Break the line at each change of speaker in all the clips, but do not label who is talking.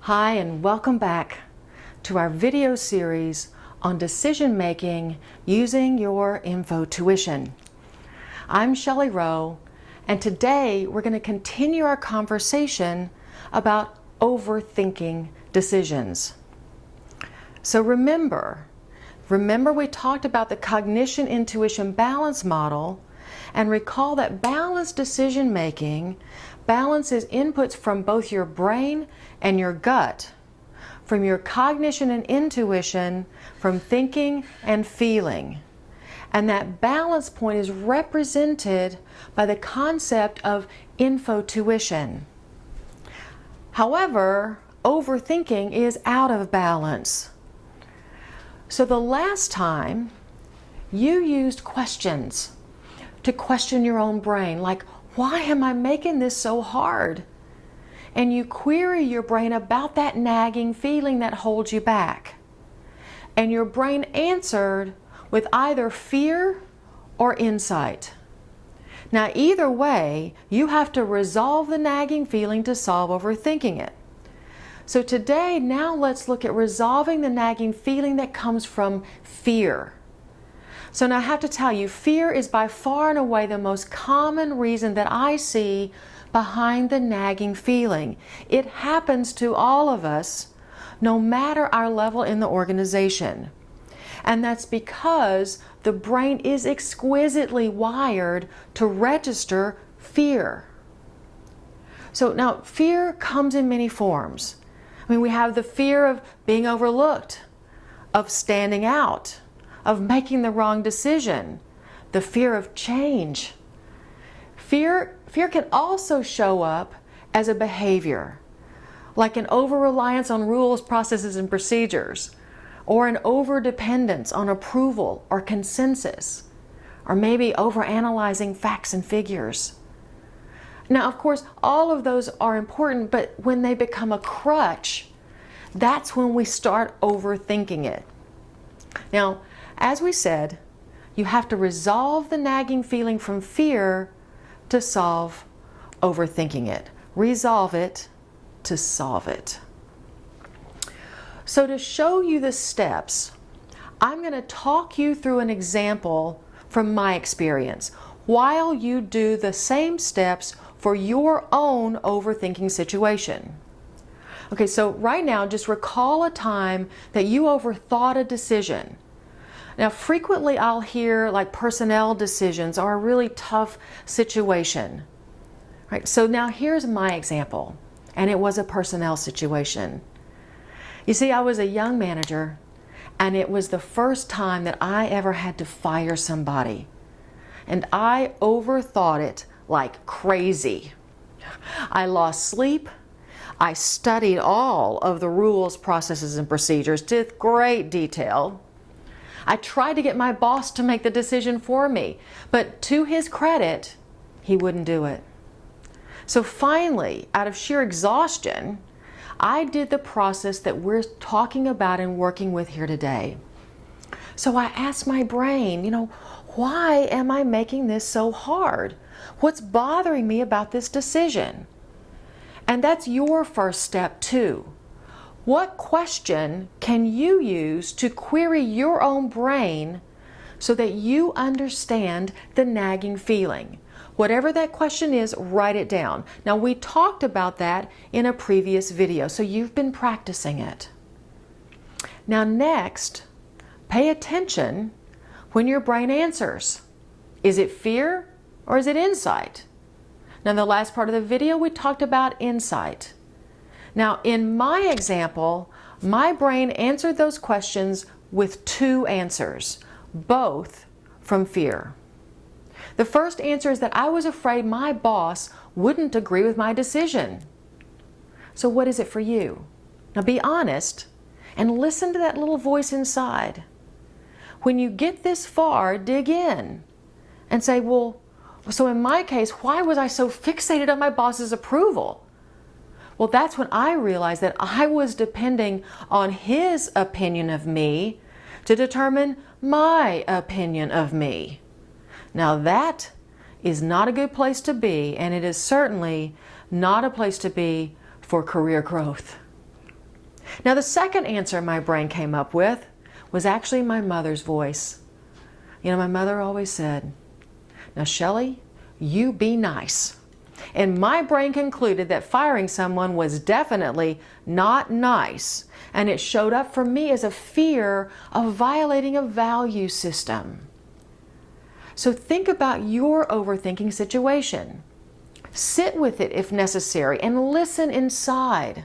Hi, and welcome back to our video series on decision making using your infotuition. I'm Shelley Rowe, and today we're going to continue our conversation about overthinking decisions. So remember we talked about the cognition-intuition balance model, and recall that balanced decision making balances inputs from both your brain and your gut, from your cognition and intuition, from thinking and feeling. And that balance point is represented by the concept of infotuition. However, overthinking is out of balance. So the last time you used questions to question your own brain, like, why am I making this so hard? And you query your brain about that nagging feeling that holds you back. And your brain answered with either fear or insight. Now, either way, you have to resolve the nagging feeling to solve overthinking it. So today, now let's look at resolving the nagging feeling that comes from fear. So now I have to tell you, fear is by far and away the most common reason that I see behind the nagging feeling. It happens to all of us, no matter our level in the organization. And that's because the brain is exquisitely wired to register fear. So now fear comes in many forms. I mean, we have the fear of being overlooked, of standing out, of making the wrong decision, the fear of change. Fear can also show up as a behavior, like an over-reliance on rules, processes, and procedures, or an over-dependence on approval or consensus, or maybe over-analyzing facts and figures. Now, of course, all of those are important, but when they become a crutch, that's when we start overthinking it. Now, as we said, you have to resolve the nagging feeling from fear to solve overthinking it. Resolve it to solve it. So to show you the steps, I'm going to talk you through an example from my experience while you do the same steps for your own overthinking situation. Okay, so right now, just recall a time that you overthought a decision. Now, frequently I'll hear like personnel decisions are a really tough situation. Right? So now here's my example, and it was a personnel situation. You see, I was a young manager, and it was the first time that I ever had to fire somebody. And I overthought it like crazy. I lost sleep. I studied all of the rules, processes, and procedures to great detail. I tried to get my boss to make the decision for me, but to his credit, he wouldn't do it. So finally, out of sheer exhaustion, I did the process that we're talking about and working with here today. So I asked my brain, why am I making this so hard? What's bothering me about this decision? And that's your first step too. What question can you use to query your own brain so that you understand the nagging feeling? Whatever that question is, write it down. Now, we talked about that in a previous video, so you've been practicing it. Now, next, pay attention when your brain answers. Is it fear or is it insight? Now, in the last part of the video, we talked about insight. Now, in my example, my brain answered those questions with two answers, both from fear. The first answer is that I was afraid my boss wouldn't agree with my decision. So what is it for you? Now be honest and listen to that little voice inside. When you get this far, dig in and say, well, so in my case, why was I so fixated on my boss's approval? Well, that's when I realized that I was depending on his opinion of me to determine my opinion of me. Now that is not a good place to be, and it is certainly not a place to be for career growth. Now, the second answer my brain came up with was actually my mother's voice. You know, my mother always said, "Now, Shelley, you be nice." And my brain concluded that firing someone was definitely not nice, and it showed up for me as a fear of violating a value system. So think about your overthinking situation. Sit with it if necessary and listen inside.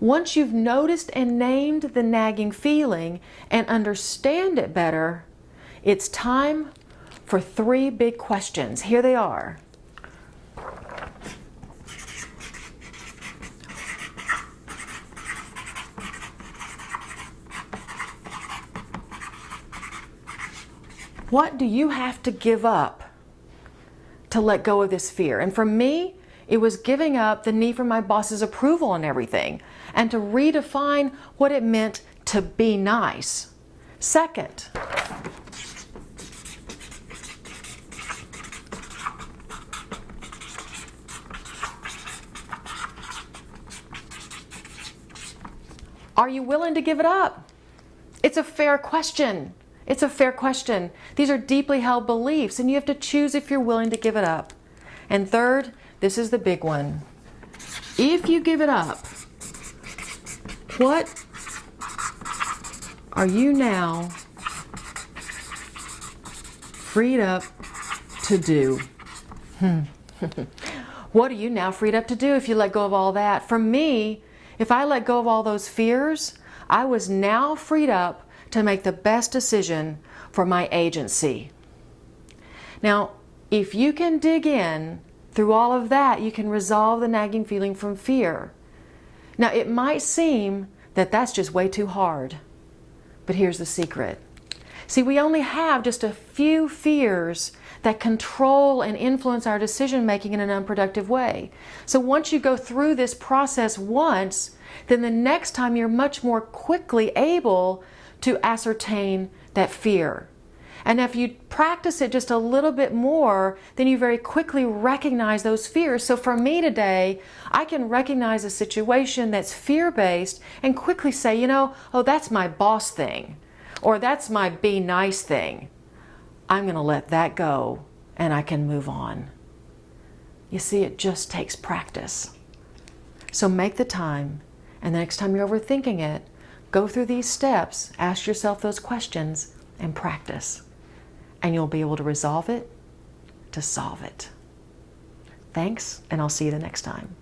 Once you've noticed and named the nagging feeling and understand it better, it's time for 3 big questions. Here they are. What do you have to give up to let go of this fear? And for me, it was giving up the need for my boss's approval and everything, and to redefine what it meant to be nice. Second, are you willing to give it up? It's a fair question. It's a fair question. These are deeply held beliefs, and you have to choose if you're willing to give it up. And third, this is the big one. If you give it up, what are you now freed up to do? What are you now freed up to do if you let go of all that? For me, if I let go of all those fears, I was now freed up to make the best decision for my agency. Now, if you can dig in through all of that, you can resolve the nagging feeling from fear. Now, it might seem that that's just way too hard, but here's the secret. See, we only have just a few fears that control and influence our decision making in an unproductive way. So once you go through this process once, then the next time you're much more quickly able to ascertain that fear. And if you practice it just a little bit more, then you very quickly recognize those fears. So for me today, I can recognize a situation that's fear-based and quickly say, you know, oh, that's my boss thing, or that's my be nice thing. I'm going to let that go and I can move on. You see, it just takes practice. So make the time, and the next time you're overthinking it, go through these steps, ask yourself those questions, and practice. And you'll be able to resolve it, to solve it. Thanks, and I'll see you the next time.